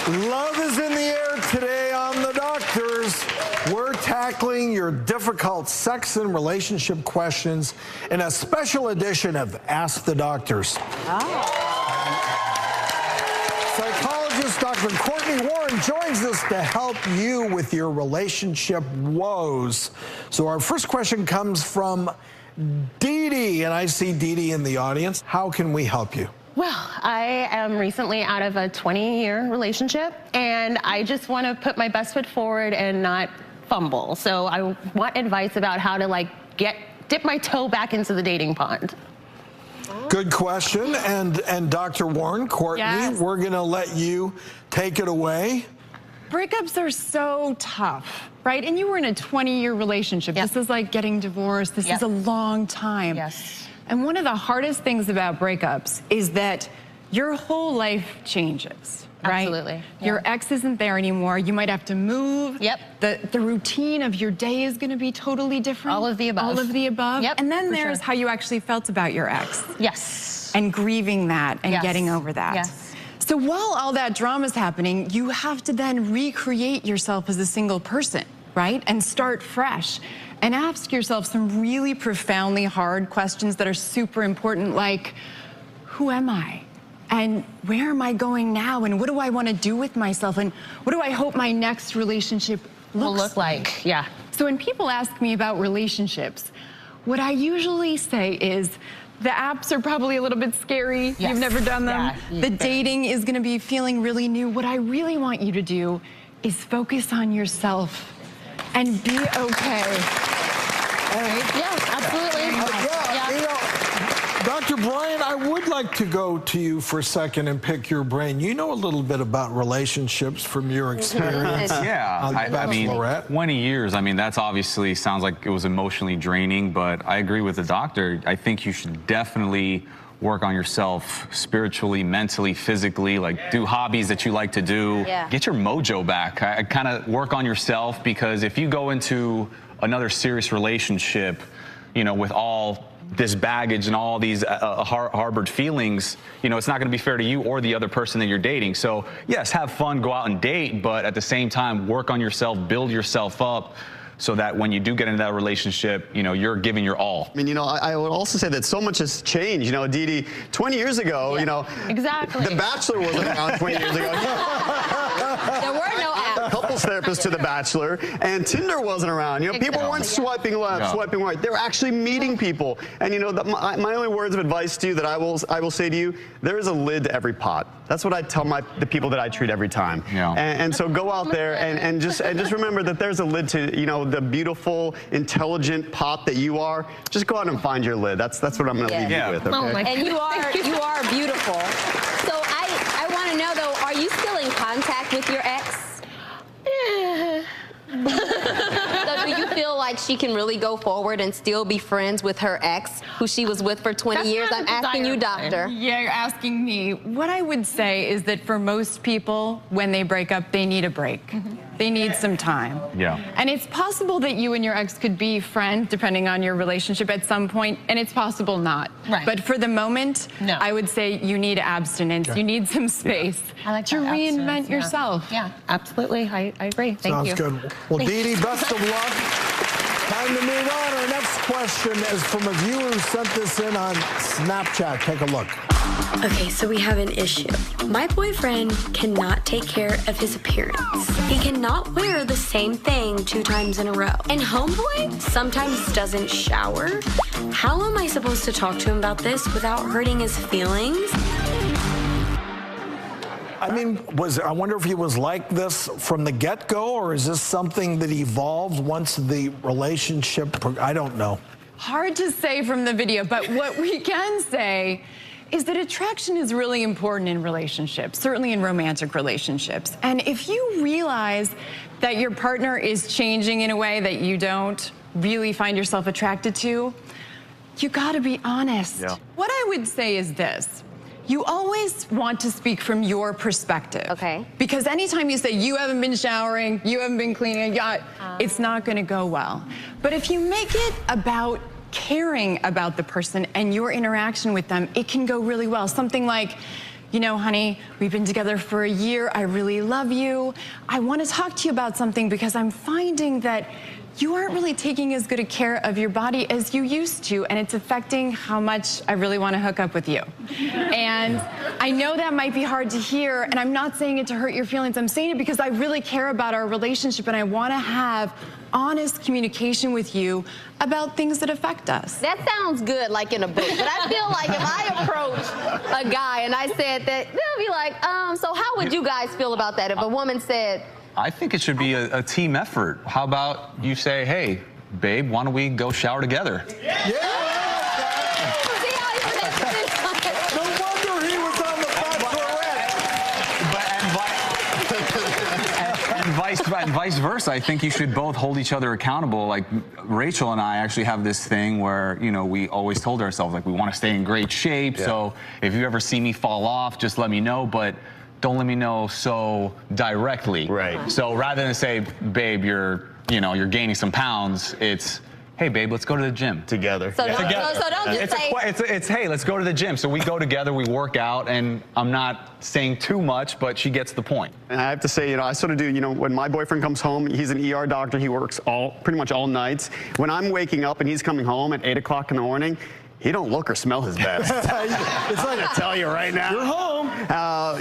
Love is in the air today on The Doctors. We're tackling your difficult sex and relationship questions in a special edition of Ask the Doctors. Psychologist Dr. Cortney Warren joins us to help you with your relationship woes. So our first question comes from Dee Dee, and I see Dee Dee in the audience. How can we help you? Well, I am recently out of a 20-year relationship, and I just want to put my best foot forward and not fumble. So I want advice about how to dip my toe back into the dating pond. Good question. And Dr. Warren, Courtney, Yes. we're going to let you take it away. Breakups are so tough, right? And you were in a 20-year relationship. Yep. This is like getting divorced. This Yep. is a long time. Yes. And one of the hardest things about breakups is that your whole life changes, right? Absolutely. Your ex isn't there anymore. You might have to move. Yep. The routine of your day is going to be totally different. All of the above. All of the above. Yep, And then for there's sure. how you actually felt about your ex. Yes. And grieving that and Yes. getting over that. Yes. So while all that drama is happening, you have to then recreate yourself as a single person, right? And start fresh. And ask yourself some really profoundly hard questions that are super important, like, who am I? And where am I going now? And what do I want to do with myself? And what do I hope my next relationship Will looks look like, yeah. So when people ask me about relationships, what I usually say is, the apps are probably a little bit scary. Yes. You've never done them. Yeah. The dating is going to be feeling really new. What I really want you to do is focus on yourself and be okay. Yeah, absolutely. Yeah, you know, Dr. Brian, I would like to go to you for a second and pick your brain. You know a little bit about relationships from your experience. Yeah, on The I mean, Bachelorette. 20 years, I mean, that's obviously sounds like it was emotionally draining, but I agree with the doctor. I think you should definitely work on yourself spiritually, mentally, physically, like do hobbies that you like to do. Yeah. Get your mojo back. I kind of work on yourself, because if you go into another serious relationship, you know, with all this baggage and all these harbored feelings, you know, it's not going to be fair to you or the other person that you're dating. So yes, have fun, go out and date, but at the same time, work on yourself, build yourself up, so that when you do get into that relationship, you know, you're giving your all. I mean, you know, I would also say that so much has changed. You know, Dee Dee, 20 years ago, you know, Exactly. The Bachelor wasn't around 20 years ago. There were no apps. Couples therapist to The Bachelor, and Tinder wasn't around. You know, people weren't swiping left, swiping right. They were actually meeting people. And you know, my only words of advice to you that I will say to you: there is a lid to every pot. That's what I tell the people that I treat every time. Yeah. And so go out there and just remember that there's a lid to, you know, the beautiful, intelligent pot that you are. Just go out and find your lid. That's what I'm going to leave you with. Okay? Oh my And you are beautiful. So I want to know though, are you still in contact with your ex? So do you feel like she can really go forward and still be friends with her ex, who she was with for 20 years? I'm asking you, doctor. Yeah, you're asking me. What I would say is that for most people, when they break up, they need a break. They need some time. Yeah. And it's possible that you and your ex could be friends, depending on your relationship at some point, and it's possible not. Right. But for the moment, No. I would say you need abstinence. You need some space I like to that, reinvent abstinence, yeah. yourself. Yeah, absolutely. I agree. Thank you. Sounds good. Well, Dee Dee, best of luck. Time to move on. Our next question is from a viewer who sent this in on Snapchat. Take a look. Okay, so we have an issue. My boyfriend cannot take care of his appearance. He cannot wear the same thing 2 times in a row. And homeboy sometimes doesn't shower. How am I supposed to talk to him about this without hurting his feelings? I mean, I wonder if he was like this from the get-go, or is this something that evolved once the relationship, I don't know. Hard to say from the video, but what we can say is that attraction is really important in relationships, certainly in romantic relationships. And if you realize that your partner is changing in a way that you don't really find yourself attracted to, you gotta be honest. Yeah. What I would say is this: you always want to speak from your perspective. Okay. Because anytime you say you haven't been showering, you haven't been cleaning, it's not gonna go well. But if you make it about caring about the person and your interaction with them, it can go really well. Something like, you know, honey, we've been together for a year. I really love you. I want to talk to you about something because I'm finding that you aren't really taking as good a care of your body as you used to, and it's affecting how much I really want to hook up with you. And I know that might be hard to hear, and I'm not saying it to hurt your feelings. I'm saying it because I really care about our relationship, and I want to have honest communication with you about things that affect us. That sounds good, like in a book, but I feel like if I approach a guy and I said that, they'll be like, so how would you guys feel about that if a woman said, I think it should be a team effort. How about you say, hey, babe, why don't we go shower together? Yeah! No wonder he was on the Bachelorette. And vice versa. I think you should both hold each other accountable. Like Rachel and I actually have this thing where, you know, we always told ourselves, like, we want to stay in great shape. Yeah. So if you ever see me fall off, just let me know. But don't let me know so directly. Right. So rather than say, babe, you're gaining some pounds, it's, hey, babe, let's go to the gym together. So, don't just say. It's hey, let's go to the gym. So we go together, we work out, and I'm not saying too much, but she gets the point. And I have to say, you know, I sort of do, you know, when my boyfriend comes home, he's an ER doctor, he works pretty much all nights. When I'm waking up and he's coming home at 8 o'clock in the morning, he don't look or smell his best. It's like, I tell you right now. You're home.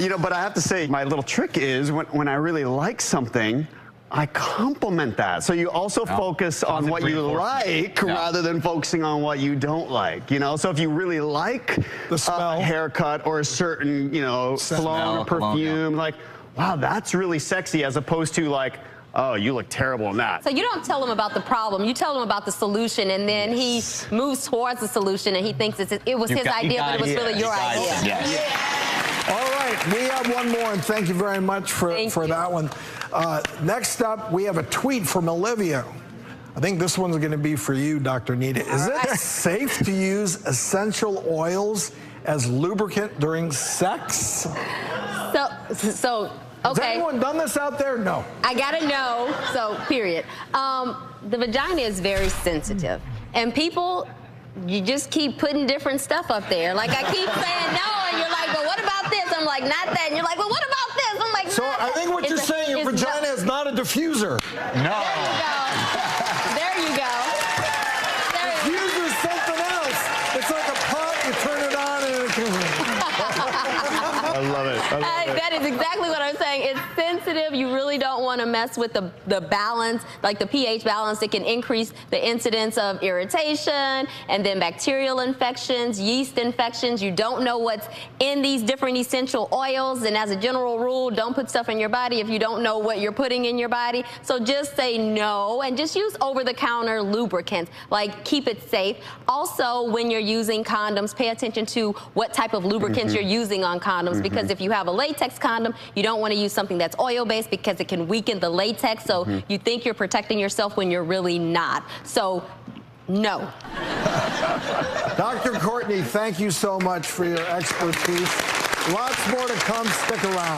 You know, but I have to say, my little trick is when I really like something, I compliment that. So you also focus on what you like rather than focusing on what you don't like, you know? So if you really like the smell, a haircut or a certain, you know, cologne or perfume, like, wow, that's really sexy, as opposed to like, oh, you look terrible in that. So you don't tell him about the problem, you tell him about the solution, and then he moves towards the solution and he thinks it was his idea, but it was really your idea. All right, we have one more, and thank you very much for that one. Next up, we have a tweet from Olivia. I think this one's going to be for you, Dr. Nita. Is it safe to use essential oils as lubricant during sex? So okay. Has anyone done this out there? No. I gotta know, so period. The vagina is very sensitive, and people, you just keep putting different stuff up there. Like, I keep saying no, and you're like, but what about this? I'm like, not that. And you're like, well, what about this? I'm like, so I think what you're saying, your vagina is not a diffuser. No. There you go. Diffuser is something else. It's like a pot, you turn it on, and it can... I love it. That is exactly what I'm saying. It's sensitive. You really don't want to mess with the balance, like the pH balance. It can increase the incidence of irritation and then bacterial infections, yeast infections. You don't know what's in these different essential oils. And as a general rule, don't put stuff in your body if you don't know what you're putting in your body. So just say no and just use over-the-counter lubricants. Like, keep it safe. Also, when you're using condoms, pay attention to what type of lubricants you're using on condoms, because if you have a latex condom, you don't want to use something that's oil-based because it can weaken the latex, so you think you're protecting yourself when you're really not. So, no. Dr. Cortney, thank you so much for your expertise. Lots more to come. Stick around.